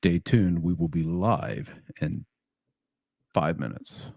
Stay tuned. We will be live in 5 minutes.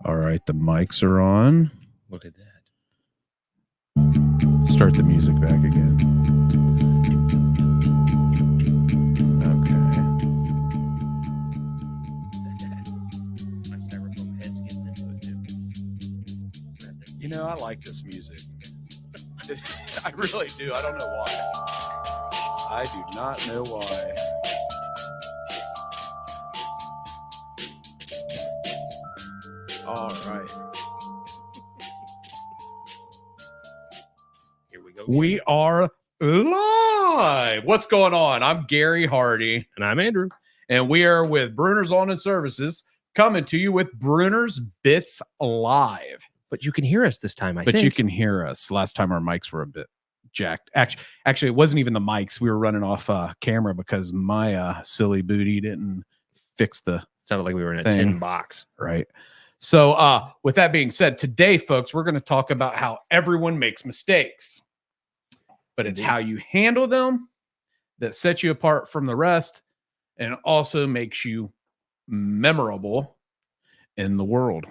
All right, the mics are on. Look at that. Start the music back again. Okay. My styrofoam head's getting into it too. You know, I like this music. I really do. I don't know why. I do not know why. All right. Here we go. We are live. What's going on? I'm Gary Hardy. And I'm Andrew. And we are with Bruner's Lawn and Services coming to you with Bruner's Bits Live. But you can hear us this time, I But think. you can hear us. Last time our mics were a bit jacked. Actually, it wasn't even the mics. We were running off camera because my silly booty didn't fix the Sounded like we were in a thing. tin box. Right. So with that being said, today, folks, we're going to talk about how everyone makes mistakes. But it's how you handle them that sets you apart from the rest and also makes you memorable in the world.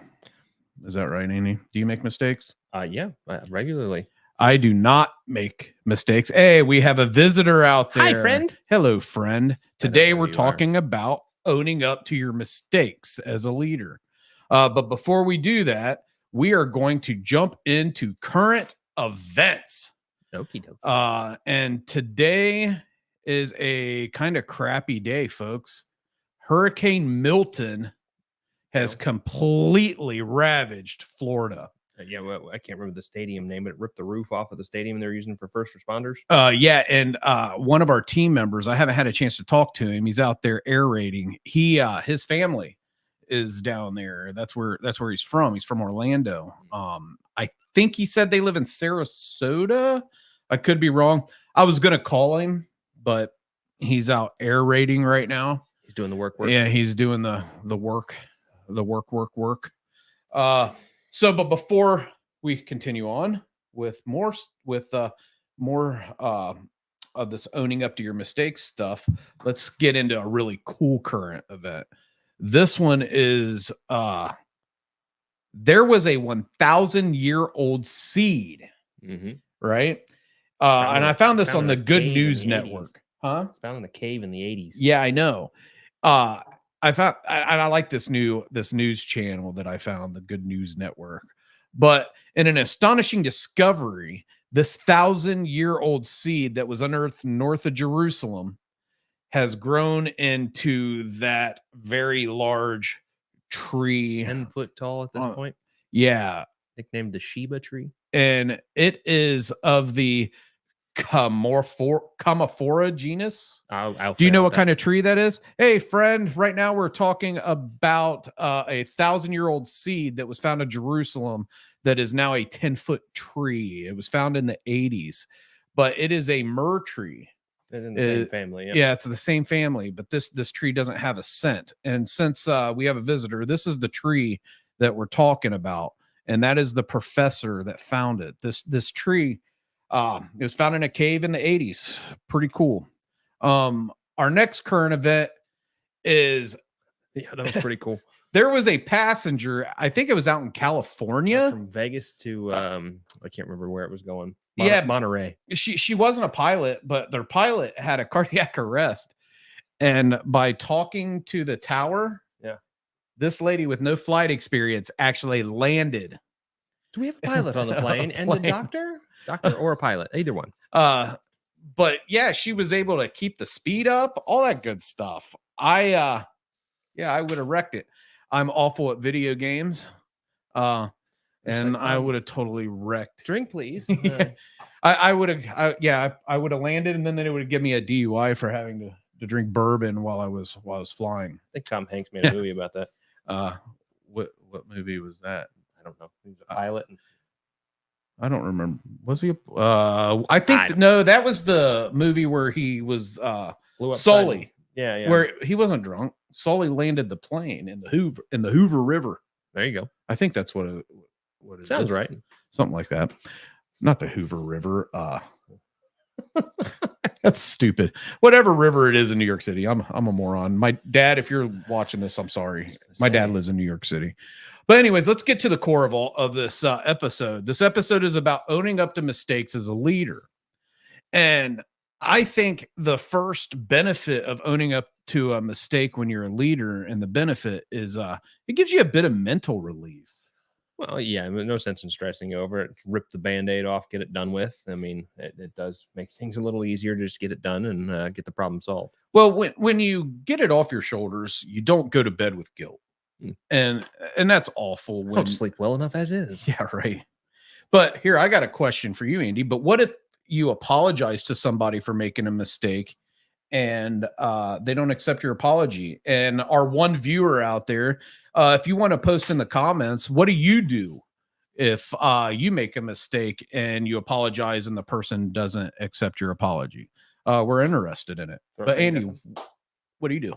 Is that right, Andy? Do you make mistakes? Yeah, regularly. I do not make mistakes. Hey, we have a visitor out there. Hi, friend. Hello, friend. Today know we're who you talking about owning up to your mistakes as a leader. But before we do that, we are going to jump into current events. Okie dokie. And today is a kind of crappy day, folks. Hurricane Milton has completely ravaged Florida. Yeah, well, I can't remember the stadium name, but it ripped the roof off of the stadium they're using for first responders. Yeah, and one of our team members, I haven't had a chance to talk to him. He's out there aerating. His family is down there. That's where he's from. He's from Orlando. I think he said they live in Sarasota. I could be wrong. I was gonna call him, but he's out aerating right now. He's doing the work. Yeah, he's doing the work. So, but before we continue on with more of this owning up to your mistakes stuff, let's get into a really cool current event. This one is there was a 1,000-year-old seed, right? And I found this on the Good News Network. Huh? Found in a cave in the 80s. Yeah, I know. I like this news channel that I found, the Good News Network. But in an astonishing discovery, this 1,000-year-old seed that was unearthed north of Jerusalem has grown into that very large tree, 10 foot tall at this point. Yeah, nicknamed the Sheba tree, and it is of the Camophora genus. Do you know what kind of tree that is? Hey, friend, right now we're talking about a 1,000-year-old seed that was found in Jerusalem that is now a 10-foot tree. It was found in the 80s, but it is a myrrh tree. It's in the same family. Yeah, it's the same family, but this tree doesn't have a scent. And since we have a visitor, this is the tree that we're talking about, and that is the professor that found it. This tree. It was found in a cave in the 80s. Pretty cool. Our next current event is that was pretty cool. There was a passenger, I think it was out in California, from Vegas to I can't remember where it was going. Monterey. She wasn't a pilot, but their pilot had a cardiac arrest, and by talking to the tower, this lady with no flight experience actually landed. Do we have a pilot on the plane and a doctor or a pilot? Either one. But yeah, she was able to keep the speed up, all that good stuff. I would have wrecked it. I'm awful at video games. I would have totally wrecked. Drink, please. I would have landed, and then they would have given me a DUI for having to drink bourbon while I was flying. I think Tom Hanks made a movie about that. What movie was that? I don't know. He was a pilot. I don't remember. Was he? I think no. That was the movie where he was Sully. Yeah. Where he wasn't drunk. Sully landed the plane in the Hoover River. There you go. I think that's what it sounds is. right. Something like that. Not the Hoover River. That's stupid. Whatever river it is in New York City. I'm a moron. My dad, if you're watching this, I'm sorry. My dad lives in New York City. But anyways, let's get to the core of all of this episode. This episode is about owning up to mistakes as a leader. And I think the first benefit of owning up to a mistake when you're a leader, and the benefit is it gives you a bit of mental relief. Well, yeah, I mean, no sense in stressing over it. Rip the Band-Aid off, get it done with. I mean, it does make things a little easier to just get it done and get the problem solved. Well, when you get it off your shoulders, you don't go to bed with guilt. Mm. And that's awful. I don't sleep well enough as is. Yeah, right. But here, I got a question for you, Andy. But what if you apologize to somebody for making a mistake and they don't accept your apology? And our one viewer out there, if you want to post in the comments, what do you do if you make a mistake and you apologize and the person doesn't accept your apology? We're interested in it. But Andy, what do you do?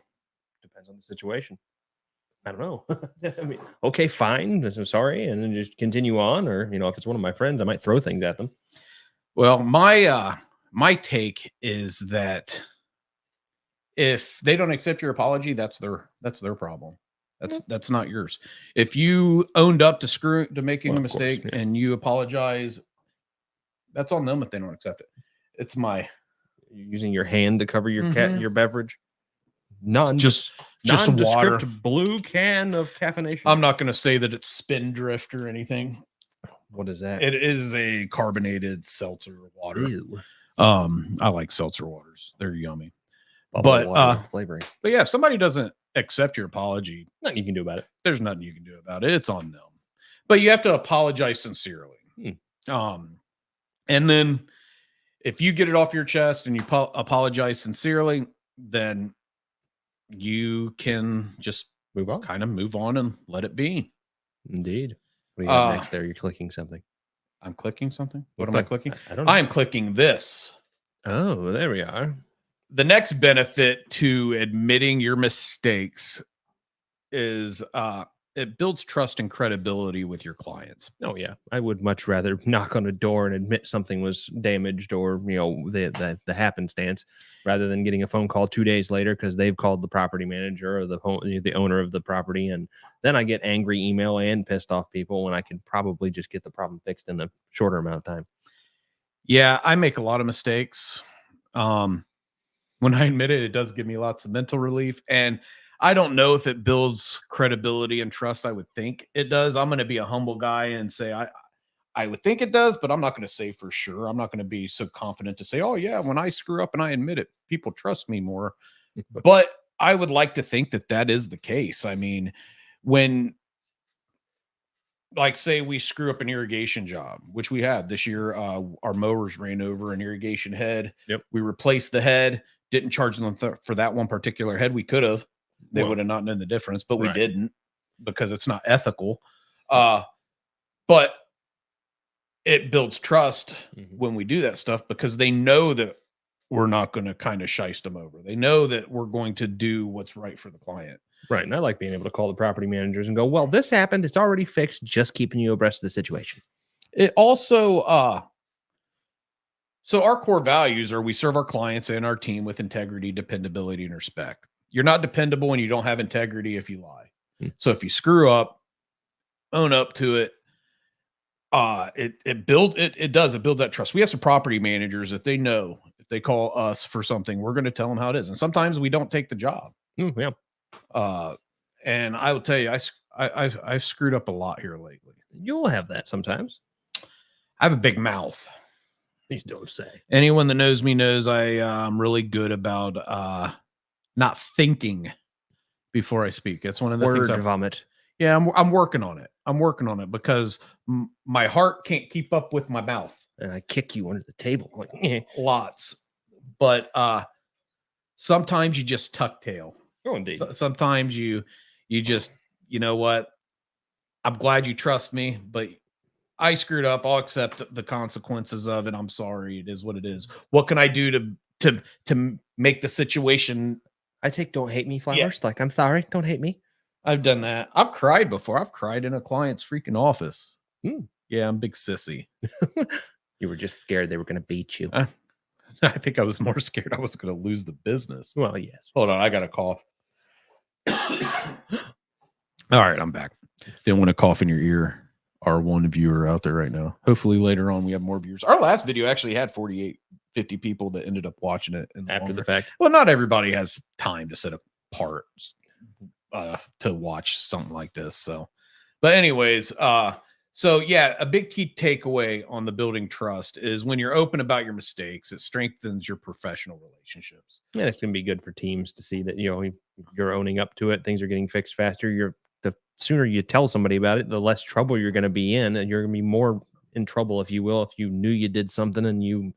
Depends on the situation. I don't know. I mean, okay, fine. I'm sorry, and then just continue on. Or if it's one of my friends, I might throw things at them. Well, my take is that if they don't accept your apology, that's their problem. That's not yours. If you owned up to making a mistake and you apologize, that's on them if they don't accept it. It's You're using your hand to cover your your beverage. Just nondescript water. Blue can of caffeination. I'm not going to say that it's Spindrift or anything. What is that? It is a carbonated seltzer water. Ew. I like seltzer waters. They're yummy. But flavoring. But yeah, if somebody doesn't accept your apology, nothing you can do about it. There's nothing you can do about it. It's on them. But you have to apologize sincerely. And then if you get it off your chest and you apologize sincerely, then you can just move on and let it be. Indeed. What do you have next there? You're clicking something. I'm clicking something. What am I clicking? I don't know. I'm clicking this. Oh, there we are. The next benefit to admitting your mistakes is it builds trust and credibility with your clients. Oh yeah, I would much rather knock on a door and admit something was damaged or the happenstance, rather than getting a phone call 2 days later because they've called the property manager or the owner of the property, and then I get angry email and pissed off people when I could probably just get the problem fixed in a shorter amount of time. Yeah, I make a lot of mistakes. When I admit it, it does give me lots of mental relief, and I don't know if it builds credibility and trust. I would think it does. I'm going to be a humble guy and say I would think it does, but I'm not going to say for sure. I'm not going to be so confident to say, oh yeah, when I screw up and I admit it, people trust me more. But I would like to think that is the case. I mean, when, like, say we screw up an irrigation job, which we had this year, our mowers ran over an irrigation head. Yep. We replaced the head, didn't charge them for that one particular head. We could have. They would have not known the difference, but we didn't because it's not ethical. But it builds trust when we do that stuff because they know that we're not going to kind of shiest them over. They know that we're going to do what's right for the client. Right. And I like being able to call the property managers and go, well, this happened. It's already fixed. Just keeping you abreast of the situation. It also, so our core values are we serve our clients and our team with integrity, dependability, and respect. You're not dependable when you don't have integrity if you lie. So if you screw up, own up to it. It builds that trust. We have some property managers that they know if they call us for something, we're going to tell them how it is. And sometimes we don't take the job. Yeah. And I will tell you, I've screwed up a lot here lately. You'll have that sometimes. I have a big mouth. Please don't say. Anyone that knows me knows I'm really good about not thinking before I speak. It's one of the things. Vomit. Yeah, I'm working on it. I'm working on it because my heart can't keep up with my mouth. And I kick you under the table. Like, Lots. But sometimes you just tuck tail. Oh, indeed. Sometimes you just, you know what? I'm glad you trust me, but I screwed up. I'll accept the consequences of it. I'm sorry. It is what it is. What can I do to make the situation? I take don't hate me flowers. Yeah. Like, I'm sorry. Don't hate me. I've done that. I've cried before. I've cried in a client's freaking office. Yeah, I'm a big sissy. You were just scared they were going to beat you. I think I was more scared I was going to lose the business. Well, yes. Hold on. I got a cough. All right. I'm back. Didn't want to cough in your ear. Our one viewer out there right now. Hopefully later on we have more viewers. Our last video actually had 48, 50 people that ended up watching it After the fact. Well, not everybody has time to set apart to watch something like this. So, but anyways, so yeah, a big key takeaway on the building trust is when you're open about your mistakes, it strengthens your professional relationships. And it's going to be good for teams to see that, you're owning up to it. Things are getting fixed faster. The sooner you tell somebody about it, the less trouble you're going to be in, and you're going to be more in trouble, if you will, if you knew you did something and you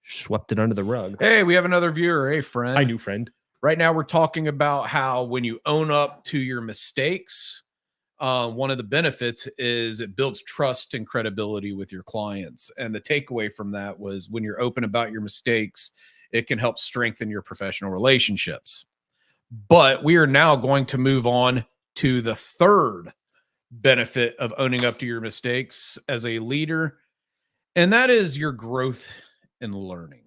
swept it under the rug. Hey, we have another viewer. Hey, friend. Hi, new friend. Right now, we're talking about how when you own up to your mistakes, one of the benefits is it builds trust and credibility with your clients. And the takeaway from that was when you're open about your mistakes, it can help strengthen your professional relationships. But we are now going to move on to the third benefit of owning up to your mistakes as a leader, and that is your growth and learning.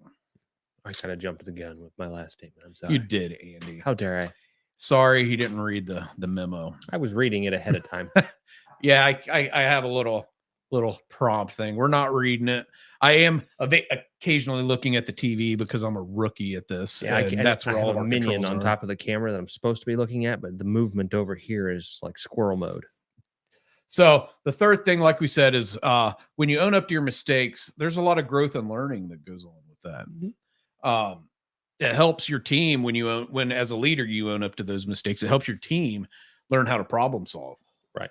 I kind of jumped the gun with my last statement. I'm sorry. You did, Andy. How dare I? Sorry, he didn't read the memo. I was reading it ahead of time. Yeah, I have a little prompt thing. We're not reading it. I am occasionally looking at the TV because I'm a rookie at this. Yeah, that's where I all have of our a minion on are. top of the camera that I'm supposed to be looking at, but the movement over here is like squirrel mode. So the third thing, like we said, is when you own up to your mistakes, there's a lot of growth and learning that goes on with that. Mm-hmm. It helps your team when as a leader you own up to those mistakes. It helps your team learn how to problem solve. Right.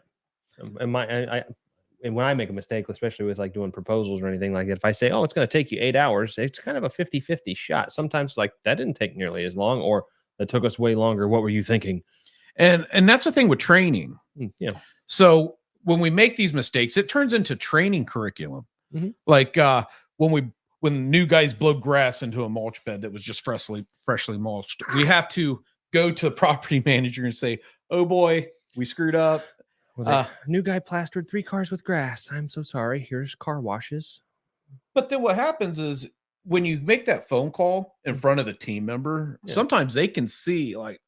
And when I make a mistake, especially with like doing proposals or anything like that, if I say, oh, it's going to take you 8 hours, it's kind of a 50-50 shot. Sometimes like that didn't take nearly as long, or that took us way longer. What were you thinking? And that's the thing with training. Yeah. So when we make these mistakes, it turns into training curriculum. Mm-hmm. Like when new guys blow grass into a mulch bed that was just freshly mulched, we have to go to the property manager and say, oh boy, we screwed up. Well, new guy plastered 3 cars with grass. I'm so sorry. Here's car washes. But then what happens is when you make that phone call in front of the team member, sometimes they can see like,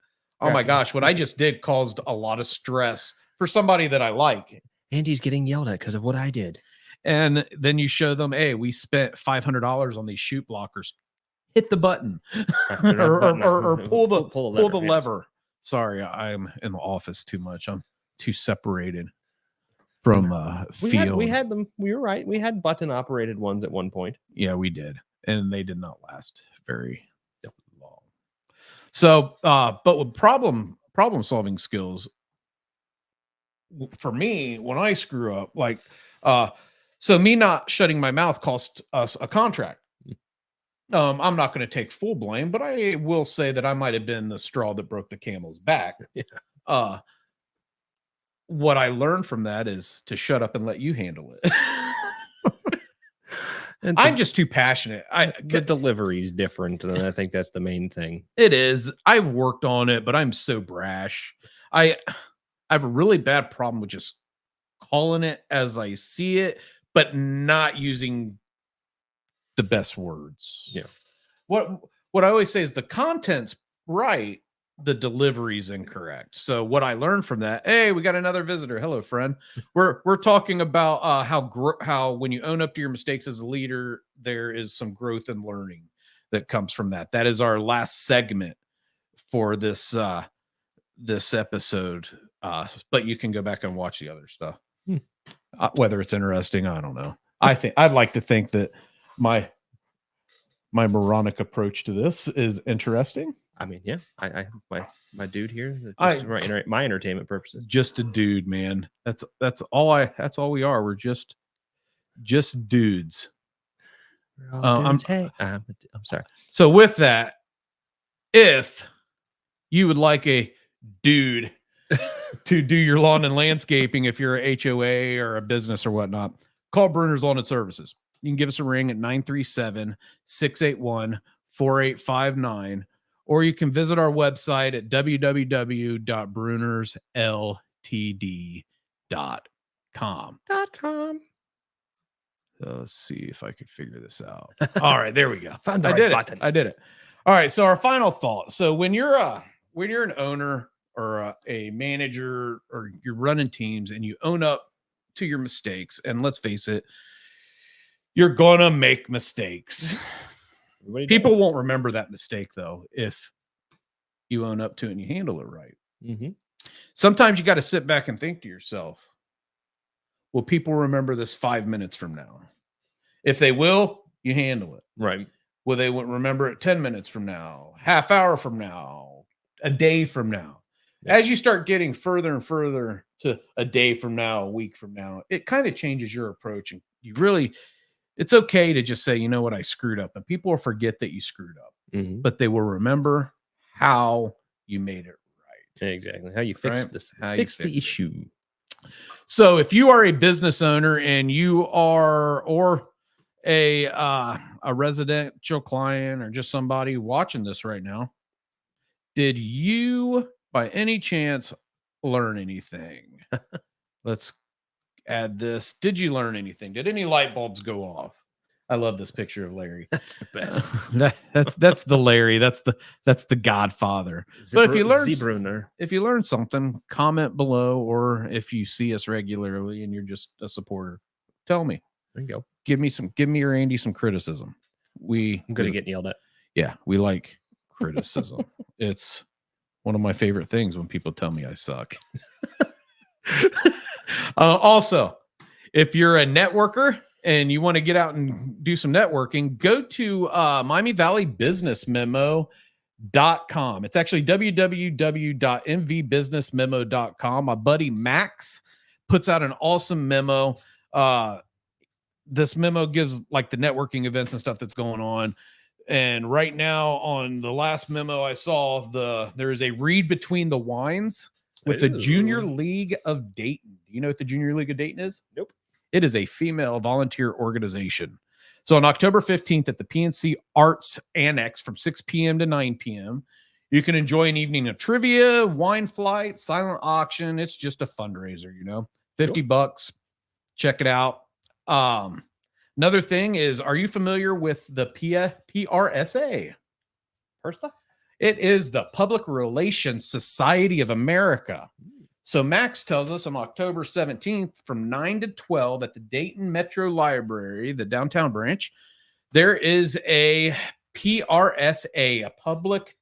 oh my gosh, what I just did caused a lot of stress for somebody that I like. Andy's getting yelled at because of what I did. And then you show them, hey, we spent $500 on these chute blockers. Hit the button or pull the lever. Sorry, I'm in the office too much. I'm too separated from field. We had them. We were right. We had button operated ones at one point. Yeah, we did. And they did not last very long. So, but with problem solving skills, for me, when I screw up, like, so me not shutting my mouth cost us a contract. I'm not going to take full blame, but I will say that I might have been the straw that broke the camel's back. Yeah. What I learned from that is to shut up and let you handle it. I'm just too passionate. The delivery is different, and I think that's the main thing. It is. I've worked on it, but I'm so brash. I have a really bad problem with just calling it as I see it, but not using the best words. Yeah. What I always say is the content's right, the delivery's incorrect. So what I learned from that, hey, we got another visitor. Hello, friend. We're talking about how when you own up to your mistakes as a leader, there is some growth and learning that comes from that. That is our last segment for this this episode. But you can go back and watch the other stuff. Whether it's interesting, I don't know. I'd like to think that my moronic approach to this is interesting. I mean, yeah, my dude here, just for my entertainment purposes. Just a dude, man. That's all we are. We're just dudes. I'm sorry. So with that, if you would like a dude to do your lawn and landscaping, if you're a HOA or a business or whatnot, call Bruner's Lawn and Services. You can give us a ring at 937-681-4859, or you can visit our website at www.brunersltd.com. Let's see if I could figure this out. All right, there we go. Found the right button. I did it. All right, so our final thought. So when you're an owner or a manager or you're running teams and you own up to your mistakes, and let's face it, you're gonna make mistakes. People won't remember that mistake though if you own up to it and you handle it right. Sometimes you got to sit back and think to yourself, will people remember this 5 minutes from now? If they will, you handle it. Right. Will they remember it 10 minutes from now, half hour from now, a day from now? Yeah. As you start getting further and further to a day from now, a week from now, it kind of changes your approach. And you really, it's okay to just say, you know what, I screwed up. And people will forget that you screwed up, but they will remember how you made it right. Exactly. How you fix this, fix the issue. So if you are a business owner and you are, or a residential client or just somebody watching this right now, did you by any chance learn anything? Let's add this. Did you learn anything? Did any light bulbs go off? I love this picture of Larry. That's the best. That's the Larry. That's the Godfather. But if you learn something, comment below, or if you see us regularly and you're just a supporter, tell me. There you go. Give me or Andy some criticism. I'm good at getting yelled at. Yeah, we like criticism. It's one of my favorite things when people tell me I suck. Also, if you're a networker and you want to get out and do some networking, go to Miami Valley Business Memo.com. It's actually www.mvbusinessmemo.com. My buddy Max puts out an awesome memo. This memo gives like the networking events and stuff that's going on. And right now on the last memo I saw, there is a read between the wines with the Junior League of Dayton. Do you know what the Junior League of Dayton is? Nope. It is a female volunteer organization. So on October 15th at the PNC Arts Annex from 6 p.m. to 9 p.m., you can enjoy an evening of trivia, wine flight, silent auction. It's just a fundraiser, $50. Check it out. Another thing is, are you familiar with the PRSA? PRSA? It is the Public Relations Society of America. So Max tells us on October 17th from 9 to 12 at the Dayton Metro Library, the downtown branch, there is a PRSA, a Public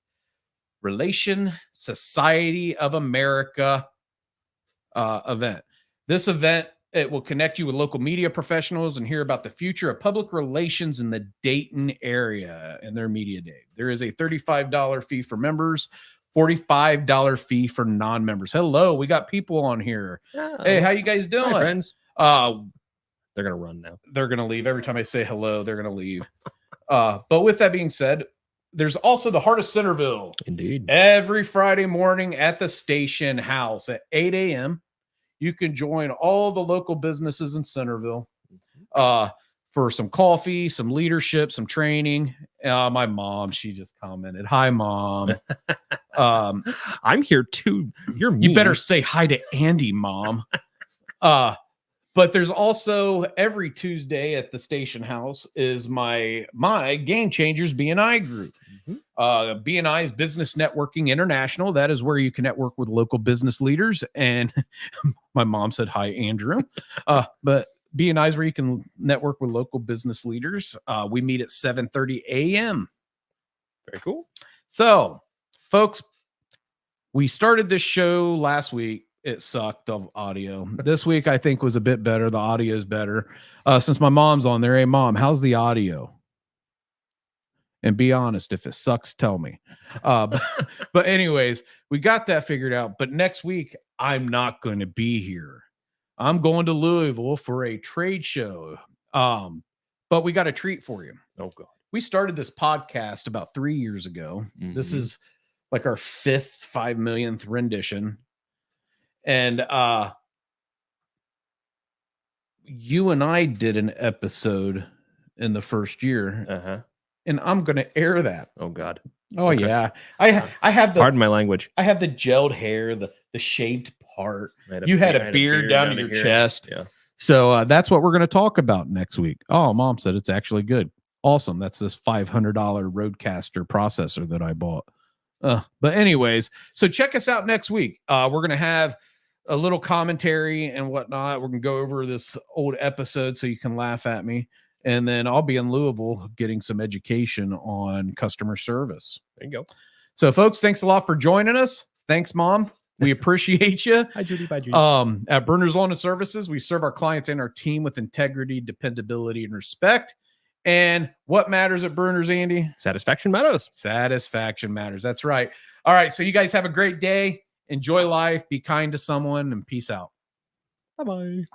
Relation Society of America event. This event, it will connect you with local media professionals and hear about the future of public relations in the Dayton area and their media day. There is a $35 fee for members, $45 fee for non-members. Hello, we got people on here. Oh, hey, how you guys doing? Hi, friends. They're going to run now. They're going to leave. Every time I say hello, they're going to leave. But with that being said, there's also the Heart of Centerville. Indeed. Every Friday morning at the station house at 8 a.m., you can join all the local businesses in Centerville for some coffee, some leadership, some training. My mom, she just commented, "Hi, Mom." I'm here too. You're mean. You better say hi to Andy, Mom. But there's also every Tuesday at the station house is my Game Changers B&I group. B&I is Business Networking International. That is where you can network with local business leaders. And my mom said, "Hi, Andrew." But B&I is where you can network with local business leaders. We meet at 7:30 a.m. Very cool. So, folks, we started this show last week. It sucked of audio. This week, I think, was a bit better. The audio is better. Since my mom's on there, hey, Mom, how's the audio? And be honest, if it sucks, tell me. But anyways, we got that figured out. But next week, I'm not going to be here. I'm going to Louisville for a trade show. But we got a treat for you. Oh, God. We started this podcast about 3 years ago. This is like our 5 millionth rendition. And you and I did an episode in the first year. And I'm going to air that. Oh, God. Oh, okay. Yeah. I have the, pardon my language. I have the gelled hair, the shaved part. You had a beard down to your chest. Yeah. So that's what we're going to talk about next week. Oh, Mom said it's actually good. Awesome. That's this $500 Roadcaster processor that I bought. But anyways, so check us out next week. We're going to have a little commentary and whatnot. We're going to go over this old episode so you can laugh at me. And then I'll be in Louisville getting some education on customer service. There you go. So, folks, thanks a lot for joining us. Thanks, Mom. We appreciate you. Hi, Judy. Bye, Judy. At Burners Lawn and Services, we serve our clients and our team with integrity, dependability, and respect. And what matters at Burners, Andy? Satisfaction matters. Satisfaction matters. That's right. All right. So you guys have a great day. Enjoy life. Be kind to someone and peace out. Bye-bye.